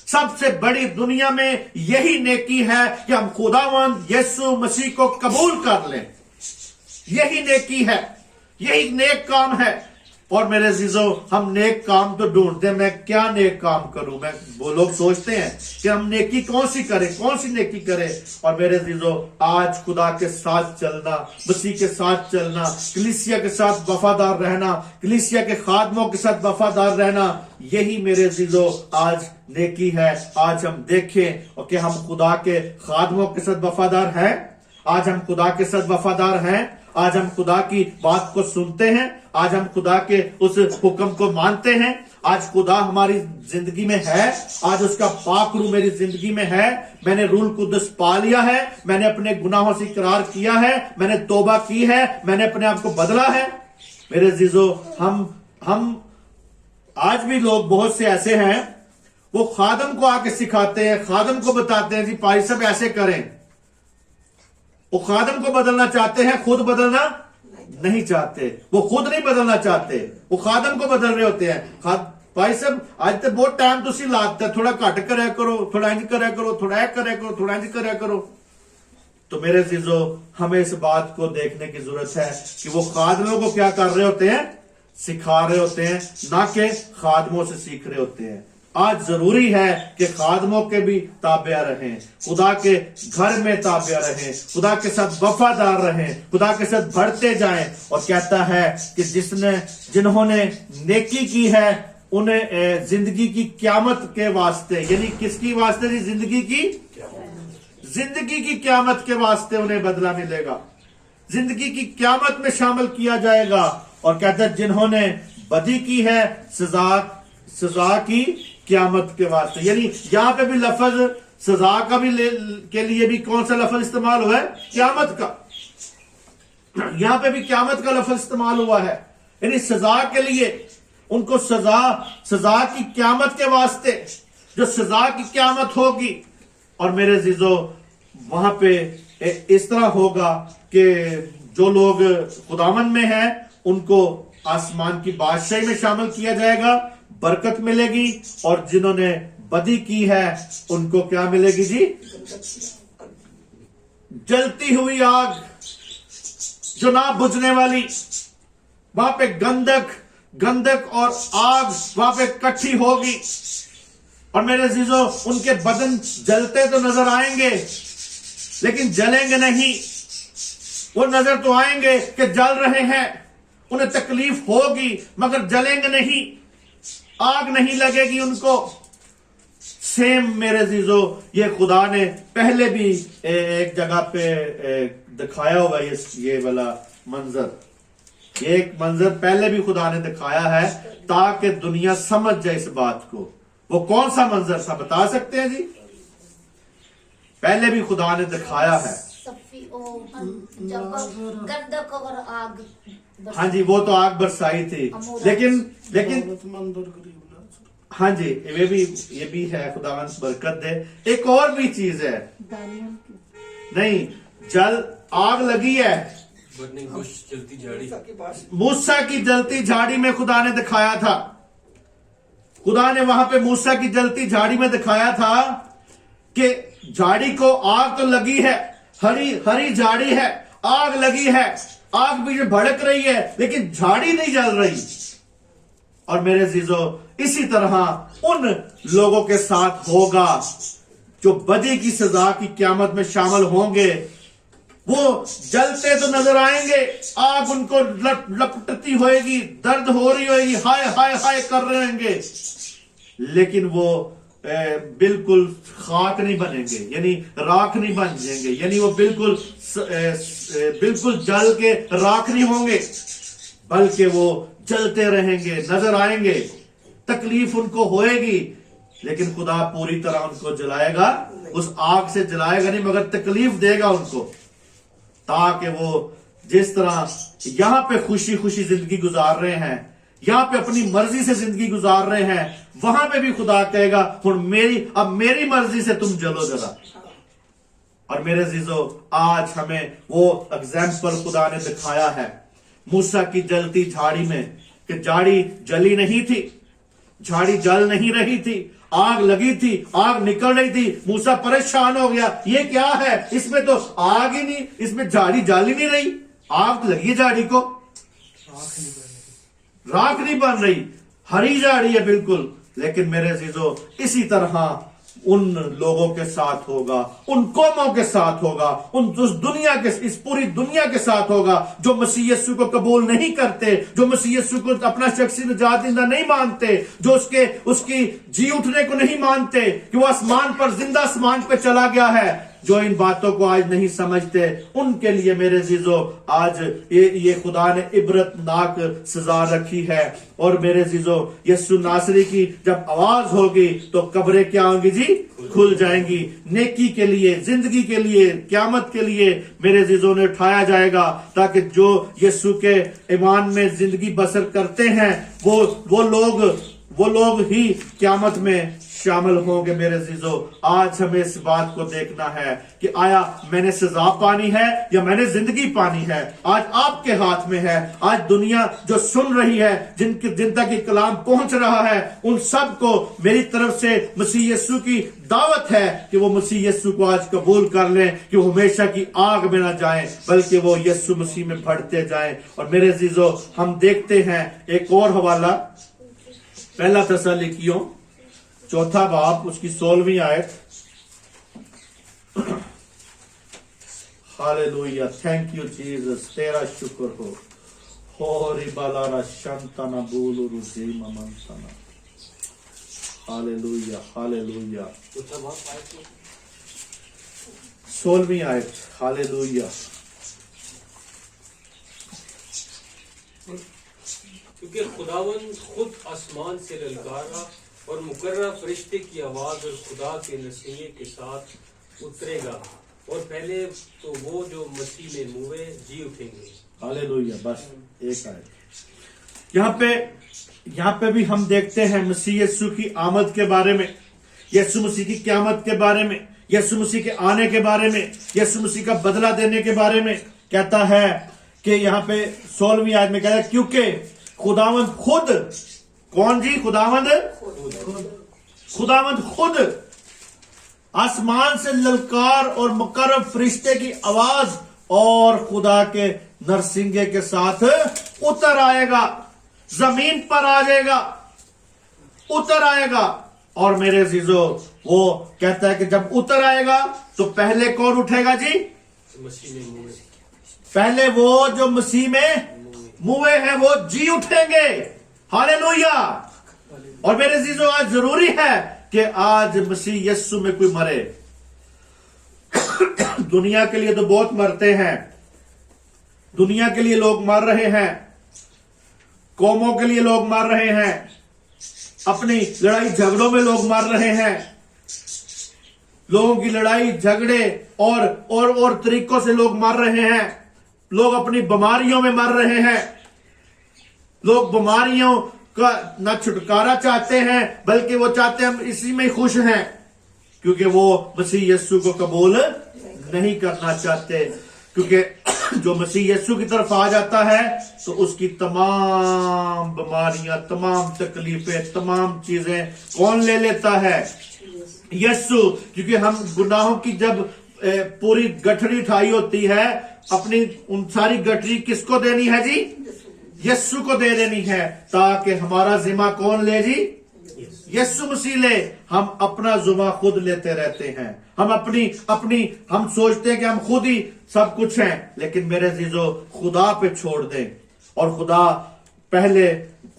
سب سے بڑی دنیا میں یہی نیکی ہے کہ ہم خداوند یسوع مسیح کو قبول کر لیں، یہی نیکی ہے، یہی نیک کام ہے۔ اور میرے عزیزو، ہم نیک کام تو ڈھونڈتے ہیں، میں کیا نیک کام کروں، وہ لوگ سوچتے ہیں کہ ہم نیکی کون سی نیکی کریں۔ اور میرے عزیزو، آج خدا کے ساتھ چلنا، مسیح کے ساتھ چلنا، کلیسیا کے ساتھ وفادار رہنا، کلیسیا کے خادموں کے ساتھ وفادار رہنا، یہی میرے عزیزو آج نیکی ہے۔ آج ہم دیکھیں کہ ہم خدا کے خادموں کے ساتھ وفادار ہیں، آج ہم خدا کے ساتھ وفادار ہیں، آج ہم خدا کی بات کو سنتے ہیں، آج ہم خدا کے اس حکم کو مانتے ہیں، آج خدا ہماری زندگی میں ہے، آج اس کا پاک روح میری زندگی میں ہے، میں نے روح القدس پا لیا ہے، میں نے اپنے گناہوں سے اقرار کیا ہے، میں نے توبہ کی ہے، میں نے اپنے آپ کو بدلا ہے۔ میرے عزیزو، ہم آج بھی لوگ بہت سے ایسے ہیں، وہ خادم کو آ کے سکھاتے ہیں، خادم کو بتاتے ہیں جی پاری صاحب ایسے کریں، وہ خادم کو بدلنا چاہتے ہیں، خود بدلنا نہیں چاہتے، وہ خود نہیں بدلنا چاہتے، وہ خادم کو بدل رہے ہوتے ہیں۔ بھائی صاحب آج تک بہت ٹائم تسی لاتا ہے، تھوڑا گھٹ کریا کرو، تھوڑا انج کریا کرو، تھوڑا ایک کریا کرو، تھوڑا انج کریا کرو۔ تو میرے عزیزو، ہمیں اس بات کو دیکھنے کی ضرورت ہے کہ وہ خادموں کو کیا کر رہے ہوتے ہیں؟ سکھا رہے ہوتے ہیں، نہ کہ خادموں سے سیکھ رہے ہوتے ہیں۔ آج ضروری ہے کہ خادموں کے بھی تابع رہیں، خدا کے گھر میں تابع رہیں، خدا کے ساتھ وفادار رہیں، خدا کے ساتھ بڑھتے جائیں۔ اور کہتا ہے کہ جنہوں نے نیکی کی ہے انہیں زندگی کی قیامت کے واسطے، یعنی کس کی واسطے جی؟ زندگی کی قیامت کے واسطے انہیں بدلہ ملے گا، زندگی کی قیامت میں شامل کیا جائے گا۔ اور کہتا ہے جنہوں نے بدی کی ہے سزا کی قیامت کے واسطے، یعنی یہاں پہ بھی لفظ سزا کا بھی کے لیے بھی کون سا لفظ استعمال ہوا ہے؟ قیامت کا۔ یہاں پہ بھی قیامت کا لفظ استعمال ہوا ہے، یعنی سزا کے لیے، ان کو سزا کی قیامت کے واسطے، جو سزا کی قیامت ہوگی۔ اور میرے عزیزو، وہاں پہ اس طرح ہوگا کہ جو لوگ خداوند میں ہیں ان کو آسمان کی بادشاہی میں شامل کیا جائے گا، برکت ملے گی، اور جنہوں نے بدی کی ہے ان کو کیا ملے گی جی؟ جلتی ہوئی آگ، जो ना बुझने वाली, वहां पे गंधक और आग वहां पे इकट्ठी होगी। और मेरे अजीजों, उनके बदन जलते तो नजर आएंगे लेकिन जलेंगे नहीं। वो नजर तो आएंगे कि जल रहे हैं, उन्हें तकलीफ होगी मगर जलेंगे नहीं, आग नहीं लगेगी उनको। सेम मेरे अजीजों, ये खुदा ने पहले भी एक जगह पे दिखाया होगा ये वाला मंजर। ये एक मंजर पहले भी खुदा ने दिखाया है ताकि दुनिया समझ जाए इस बात को। वो कौन सा मंजर था, बता सकते हैं जी? पहले भी खुदा ने दिखाया है। जब गंधक और आग, हाँ जी, वो तो आग बरसाई थी, लेकिन दौलतमंद और गरीब लाचार। हाँ जी, ये भी है, खुदावंद बरकत दे। एक और भी चीज है, नहीं, जल आग लगी है, जलती झाड़ी, मूसा की जलती झाड़ी में खुदा ने दिखाया था। खुदा ने वहां पे मूसा की जलती झाड़ी में दिखाया था कि झाड़ी को आग तो लगी है, हरी झाड़ी है, आग लगी है, आग भी भड़क रही है लेकिन झाड़ी नहीं जल रही। और मेरे अजीजों, इसी तरह उन लोगों के साथ होगा जो बदी की सजा की क़यामत में शामिल होंगे। वो जलते तो नजर आएंगे, आग उनको लपटती होएगी, दर्द हो रही होएगी, हाय हाय हाय कर रहे होंगे, लेकिन वो बिल्कुल खाक नहीं बनेंगे, यानी राख नहीं बन जाएंगे, यानी वो बिल्कुल जल के राख नहीं होंगे, बल्कि वो जलते रहेंगे, नजर आएंगे। तकलीफ उनको होएगी लेकिन खुदा पूरी तरह उनको जलाएगा, उस आग से जलाएगा नहीं मगर तकलीफ देगा उनको, ताकि वो जिस तरह यहां पे खुशी खुशी जिंदगी गुजार रहे हैं, यहां पे अपनी मर्जी से जिंदगी गुजार रहे हैं, वहां पे भी खुदा कहेगा अब मेरी मर्जी से तुम जलो जरा। और मेरे अजीजों, आज हमें वो एग्जाम्पल खुदा ने दिखाया है मूसा की जलती झाड़ी में, कि झाड़ी जली नहीं थी, झाड़ी जल नहीं रही थी, आग लगी थी, आग निकल रही थी। मूसा परेशान हो गया, ये क्या है, इसमें तो आग ही नहीं, इसमें झाड़ी जल ही नहीं रही, आग तो लगी है झाड़ी को, राख नहीं बन रही, हरी झाड़ी है बिल्कुल। लेकिन मेरे अजीजों, इसी तरह उन लोगों के साथ होगा, उन कौमों के साथ होगा, इस पूरी दुनिया के साथ होगा जो मसीह यीशु को कबूल नहीं करते, जो मसीह यीशु को अपना शख्सी निजात देना नहीं मानते, जो उसकी जी उठने को नहीं मानते कि वो आसमान पर, जिंदा आसमान पे चला गया है। जो इन बातों को आज नहीं समझते, उनके लिए मेरे अजीजों आज ये खुदा ने इबरतनाक सजा रखी है। और मेरे अजीजों, यीशु नासरी की जब आवाज होगी तो कब्रें क्या होंगी जी, खुल जाएंगी। नेकी के लिए, जिंदगी के लिए, क़यामत के लिए मेरे अजीजों ने उठाया जाएगा, ताकि जो यीशु के ईमान में जिंदगी बसर करते हैं वो लोग ही क़यामत में शामिल होंगे। मेरे अजीजों, आज हमें इस बात को देखना है कि आया मैंने सजा पानी है या मैंने जिंदगी पानी है, आज आपके हाथ में है। आज दुनिया जो सुन रही है, जिन तक ये कलाम पहुंच रहा है, उन सब को मेरी तरफ से मसीह यीशु की दावत है कि वो मसीह यीशु को आज कबूल कर लें, कि वो हमेशा की आग में ना जाएं, बल्कि वो यीशु मसीह में बढ़ते जाएं। और मेरे अजीजों, हम देखते हैं एक और हवाला, पहला थिस्सलुनीकियों 4 बाब उसकी 16वीं आयत। हालेलुया, थैंक यू जीसस, तेरा शुक्र हो रिबालारा शंतना बोलो रुजीमा मंतना। हालेलुया हालेलुया, 16वीं आयत। हालेलुया। क्योंकि खुदावन खुद आसमान से ललकारा और मुकर्रर फरिश्ते की आवाज और खुदा के नसीहे के साथ उतरेगा, और पहले तो वो जो मसीह में मुए जी उठेंगे। हालेलुया। बस एक आयत यहाँ पे भी हम देखते हैं मसीह यीशु की आमद के बारे में, यीशु मसीह की क़यामत के बारे में, यीशु मसीह के आने के बारे में, यीशु मसीह का बदला देने के बारे में। कहता है कि यहाँ पे 16वीं आयत में कहता है, क्योंकि खुदावंद खुद, कौन जी, खुदावंद खुद आसमान से ललकार और मुकर्रर फरिश्ते की आवाज اور خدا کے نرسنگے کے ساتھ اتر آئے گا, زمین پر آ جائے گا, اتر آئے گا. اور میرے عزیزو وہ کہتا ہے کہ جب اتر آئے گا تو پہلے کون اٹھے گا جی؟ مسیح میں منہ پہلے وہ جو مسیح میں موئے ہیں وہ جی اٹھیں گے. ہاللیلویا. اور میرے عزیزو آج ضروری ہے کہ آج مسیح یسوع میں کوئی مرے. دنیا کے لیے تو بہت مرتے ہیں, دنیا کے لیے لوگ مر رہے ہیں, قوموں کے لیے لوگ مر رہے ہیں, اپنی لڑائی جھگڑوں میں لوگ مر رہے ہیں, لوگوں کی لڑائی جھگڑے اور طریقوں سے لوگ مر رہے ہیں, لوگ اپنی بیماریوں میں مر رہے ہیں, لوگ بیماریوں کا نہ چھٹکارا چاہتے ہیں بلکہ وہ چاہتے ہیں ہم اسی میں خوش ہیں, کیونکہ وہ مسیح یسوع کو قبول نہیں کرنا چاہتے. کیونکہ جو مسیح یسوع کی طرف آ جاتا ہے تو اس کی تمام بیماریاں, تمام تکلیفیں, تمام چیزیں کون لے لیتا ہے؟ یسوع. کیونکہ ہم گناہوں کی جب پوری گٹھڑی اٹھائی ہوتی ہے, اپنی ان ساری گٹھڑی کس کو دینی ہے جی؟ یسوع کو دے دینی ہے, تاکہ ہمارا ذمہ کون لے جی؟ یسوع مسیح لے. ہم اپنا ذمہ خود لیتے رہتے ہیں, ہم ہم سوچتے ہیں کہ ہم خود ہی سب کچھ ہیں, لیکن میرے عزیزو خدا پہ چھوڑ دیں. اور خدا پہلے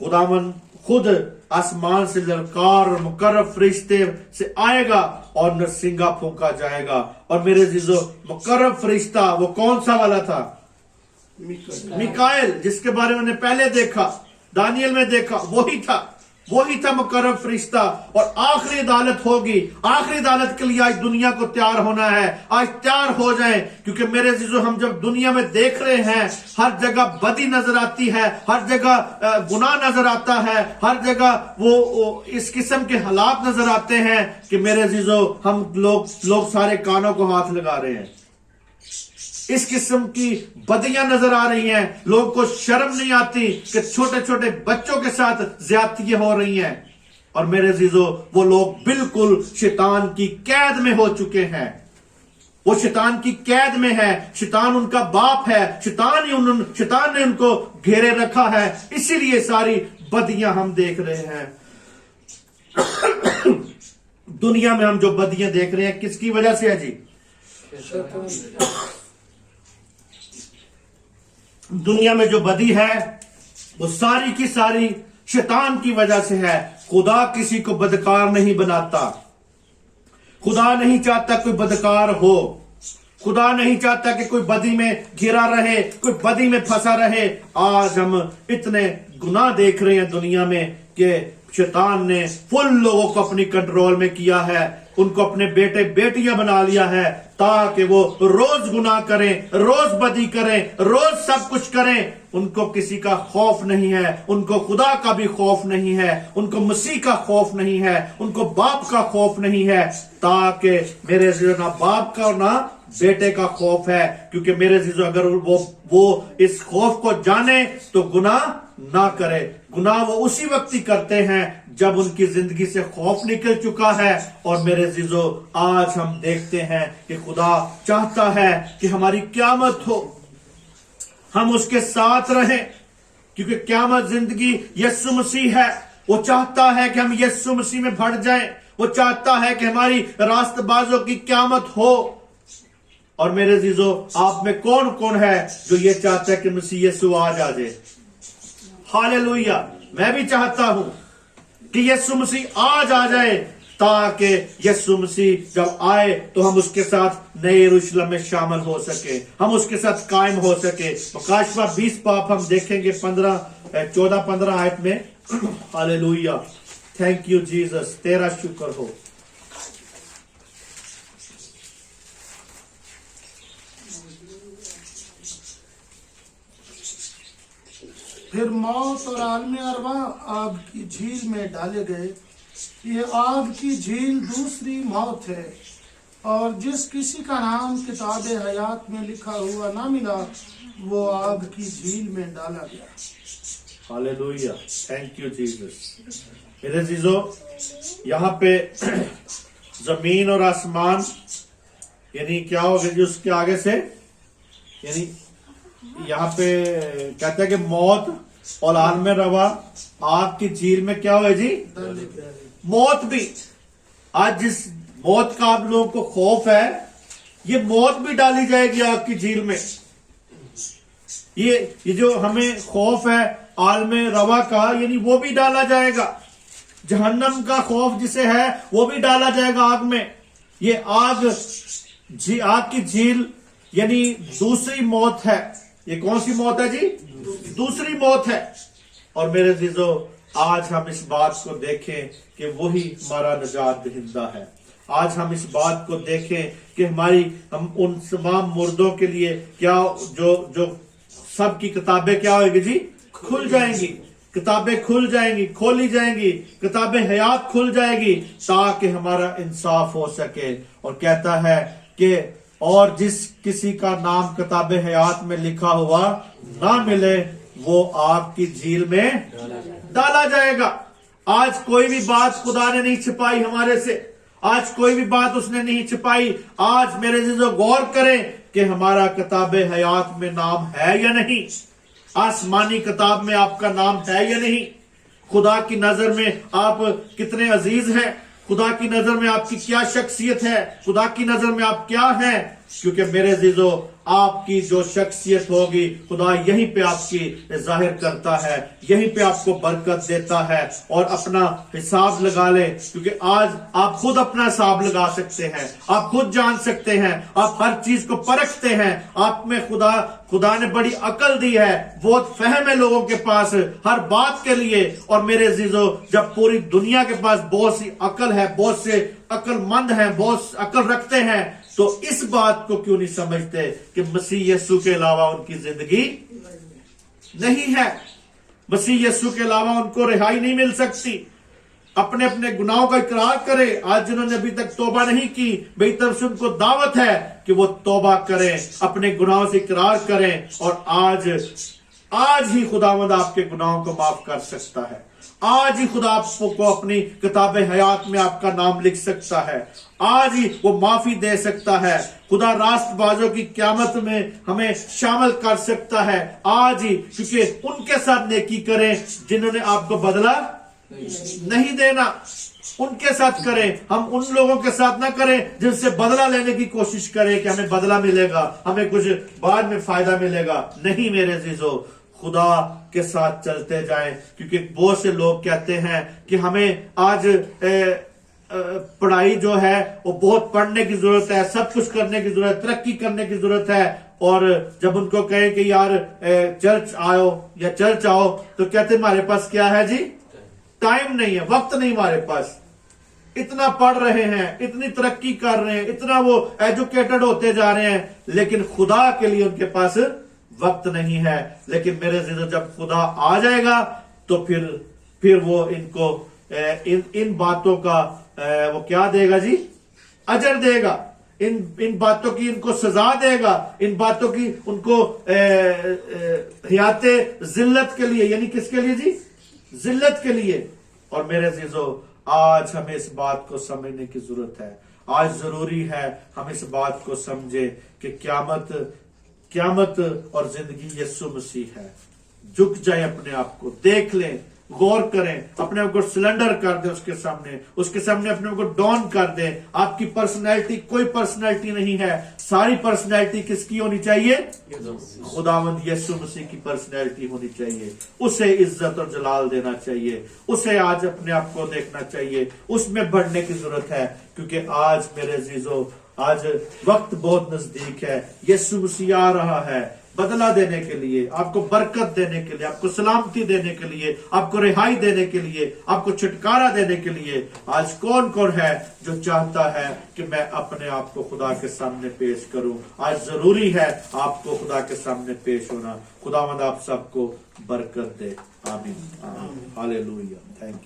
خداوند خود آسمان سے للکار اور مقرب فرشتے سے آئے گا اور نرسنگا پھونکا جائے گا. اور میرے عزیزو مقرب فرشتہ وہ کون سا والا تھا؟ میکائیل, جس کے بارے میں نے پہلے دیکھا, دانیل میں دیکھا, وہی تھا مقرب فرشتہ. اور آخری عدالت ہوگی, آخری عدالت کے لیے آج دنیا کو تیار ہونا ہے. آج تیار ہو جائیں, کیونکہ میرے عزیزو ہم جب دنیا میں دیکھ رہے ہیں ہر جگہ بدی نظر آتی ہے, ہر جگہ گناہ نظر آتا ہے, ہر جگہ وہ اس قسم کے حالات نظر آتے ہیں کہ میرے عزیزو ہم لوگ سارے کانوں کو ہاتھ لگا رہے ہیں. اس قسم کی بدیاں نظر آ رہی ہیں, لوگوں کو شرم نہیں آتی کہ چھوٹے چھوٹے بچوں کے ساتھ زیادتیاں ہو رہی ہیں. اور میرے عزیزو وہ لوگ بالکل شیطان کی قید میں ہو چکے ہیں, وہ شیطان کی قید میں ہے. شیطان ان کا باپ ہے, شیطان نے ان کو گھیرے رکھا ہے, اسی لیے ساری بدیاں ہم دیکھ رہے ہیں. دنیا میں ہم جو بدیاں دیکھ رہے ہیں کس کی وجہ سے ہے جی؟ دنیا میں جو بدی ہے وہ ساری کی ساری شیطان کی وجہ سے ہے. خدا کسی کو بدکار نہیں بناتا, خدا نہیں چاہتا کوئی بدکار ہو, خدا نہیں چاہتا کہ کوئی بدی میں گھرا رہے, کوئی بدی میں پھنسا رہے. آج ہم اتنے گناہ دیکھ رہے ہیں دنیا میں کہ شیطان نے فل لوگوں کو اپنی کنٹرول میں کیا ہے, ان کو اپنے بیٹے بیٹیاں بنا لیا ہے تاکہ وہ روز گناہ کریں, روز بدی کریں, روز سب کچھ کریں. ان کو کسی کا خوف نہیں ہے, ان کو خدا کا بھی خوف نہیں ہے, ان کو مسیح کا خوف نہیں ہے, ان کو باپ کا خوف نہیں ہے, تاکہ میرے عزیزو نہ باپ کا اور نہ بیٹے کا خوف ہے. کیونکہ میرے عزیزو اگر وہ اس خوف کو جانے تو گناہ نہ کرے. گناہ وہ اسی وقت ہی کرتے ہیں جب ان کی زندگی سے خوف نکل چکا ہے. اور میرے عزیزو آج ہم دیکھتے ہیں کہ خدا چاہتا ہے کہ ہماری قیامت ہو, ہم اس کے ساتھ رہیں, کیونکہ قیامت زندگی یسوع مسیح ہے. وہ چاہتا ہے کہ ہم یسوع مسیح میں بڑھ جائیں, وہ چاہتا ہے کہ ہماری راست بازوں کی قیامت ہو. اور میرے عزیزو آپ میں کون کون ہے جو یہ چاہتا ہے کہ مسیح یسوع آج آ جائے؟ ہاللیلویا. میں بھی چاہتا ہوں کہ یسوع مسیح آج آ جائے, تاکہ یسوع مسیح جب آئے تو ہم اس کے ساتھ نئے یروشلم میں شامل ہو سکے, ہم اس کے ساتھ قائم ہو سکے. مکاشفہ 20 پاپ ہم دیکھیں گے 14-15 آیت میں. ہاللیلویا. تھینک یو جیسس, تیرا شکر ہو. پھر موت اور عالم ارواح آگ کی جھیل میں ڈالے گئے. یہ آگ کی جھیل دوسری موت ہے, اور جس کسی کا نام کتاب حیات میں لکھا ہوا نہ ملا وہ آگ کی جھیل میں ڈالا گیا. ہاللیلویا. Thank you Jesus. میرے عزیزو یہاں پہ زمین اور آسمان یعنی کیا ہوگا جی اس کے آگے سے यानी यहाँ पे कहते हैं कि मौत और आलम रवा आग की झील में क्या हुआ जी, मौत भी। आज जिस मौत का आप लोगों को खौफ है, ये मौत भी डाली जाएगी आग की झील में। ये जो हमें खौफ है आलम रवा का, यानी वो भी डाला जाएगा। जहन्नम का खौफ जिसे है वो भी डाला जाएगा आग में। ये आग की झील यानी दूसरी मौत है। ये कौन सी मौत है जी, दूसरी मौत है। और मेरे अजीजों, आज हम इस बात को देखें कि वही हमारा निजात दहिंदा है। आज हम इस बात को देखें कि हम उन तमाम मुर्दों के लिए क्या जो सब की किताबें क्या होगी जी, खुल जाएंगी। किताबें खुल जाएंगी, खोली जाएंगी, किताबें हयात खुल जाएगी, ताकि हमारा इंसाफ हो सके। और कहता है कि और जिस किसी का नाम किताब हयात में लिखा हुआ ना मिले, वो आग की झील में डाला जाएगा। आज कोई भी बात खुदा ने नहीं छिपाई हमारे से, आज कोई भी बात उसने नहीं छिपाई। आज मेरे जीजो गौर करें कि हमारा किताब हयात में नाम है या नहीं, आसमानी किताब में आपका नाम है या नहीं, खुदा की नजर में आप कितने अजीज हैं, खुदा की नजर में आपकी क्या शख्सियत है, खुदा की नजर में आप क्या हैं। क्योंकि मेरे अजीजों, आपकी जो शख्सियत होगी खुदा यहीं पे आपकी जाहिर करता है, यहीं पे आपको बरकत देता है। और अपना हिसाब लगा ले, क्योंकि आज आप खुद अपना हिसाब लगा सकते हैं, आप खुद जान सकते हैं, आप हर चीज को परखते हैं। आप में खुदा ने बड़ी अकल दी है, बहुत फहम है लोगों के पास हर बात के लिए। और मेरे अजीजों, जब पूरी दुनिया के पास बहुत सी अकल है, बहुत से अकलमंद हैं, बहुत अकल रखते हैं, तो इस बात को क्यों नहीं समझते कि मसीह यीशु के अलावा उनकी जिंदगी नहीं है, मसीह यीशु के अलावा उनको रिहाई नहीं मिल सकती। अपने अपने गुनाहों का इकरार करें। आज जिन्होंने अभी तक तौबा नहीं की, मेरी तरफ से उनको दावत है कि वो तौबा करें, अपने गुनाहों से इकरार करें। और आज ही खुदावंद आपके गुनाहों को माफ कर सकता है। आज ही खुदा आपको अपनी किताब हयात में आपका नाम लिख सकता है, आज ही वो माफी दे सकता है। खुदा रास्तबाजों की क़यामत में हमें शामिल कर सकता है आज ही, क्योंकि उनके साथ नेकी करें जिन्होंने आपको बदला नहीं देना, उनके साथ करें। हम उन लोगों के साथ ना करें जिनसे बदला लेने की कोशिश करें कि हमें बदला मिलेगा, हमें कुछ बाद में फायदा मिलेगा। नहीं मेरे अजीजों, खुदा के साथ चलते जाएं। क्योंकि बहुत से लोग कहते हैं कि हमें आज पढ़ाई जो है वो बहुत पढ़ने की जरूरत है, सब कुछ करने की जरूरत, तरक्की करने की जरूरत है। और जब उनको कहें कि यार चर्च आओ या चर्च आओ, तो कहते हमारे पास क्या है जी, टाइम नहीं है, वक्त नहीं हमारे पास। इतना पढ़ रहे हैं, इतनी तरक्की कर रहे हैं, इतना वो एजुकेटेड होते जा रहे हैं, लेकिन खुदा के लिए उनके पास वक्त नहीं है। लेकिन मेरे ज़िंदगी जब खुदा आ जाएगा तो फिर वो इनको इन बातों का वो क्या देगा जी, अजर देगा। इन बातों की इनको सजा देगा, इन बातों की उनको हयाते जिल्लत के लिए, यानी किसके लिए जी, जिल्लत के लिए। और मेरे अजीजों, आज हमें इस बात को समझने की जरूरत है। आज जरूरी है हम इस बात को समझे कि क़यामत और जिंदगी यीशु मसीह है। झुक जाए, अपने आप को देख लें, गौर करें, अपने आप को सिलेंडर कर दें उसके सामने अपने आप को डाउन कर दें। आपकी पर्सनैलिटी कोई पर्सनैलिटी नहीं है, सारी पर्सनैलिटी किसकी होनी चाहिए, खुदावंद यीशु मसीह की पर्सनैलिटी होनी चाहिए। उसे इज्जत और जलाल देना चाहिए, उसे आज अपने आप को देखना चाहिए, उसमें बढ़ने की जरूरत है। क्योंकि आज मेरे अजीजों, आज वक्त बहुत नजदीक है। यीशु मसीह आ रहा है बदला देने के लिए, आपको बरकत देने के लिए, आपको सलामती देने के लिए, आपको रिहाई देने के लिए, आपको छुटकारा देने के लिए। आज कौन कौन है जो चाहता है कि मैं अपने आप को खुदा के सामने पेश करूं? आज जरूरी है आपको खुदा के सामने पेश होना। खुदावंद आप सबको बरकत दे। आमीन, आमीन, हालेलुया। Thank you.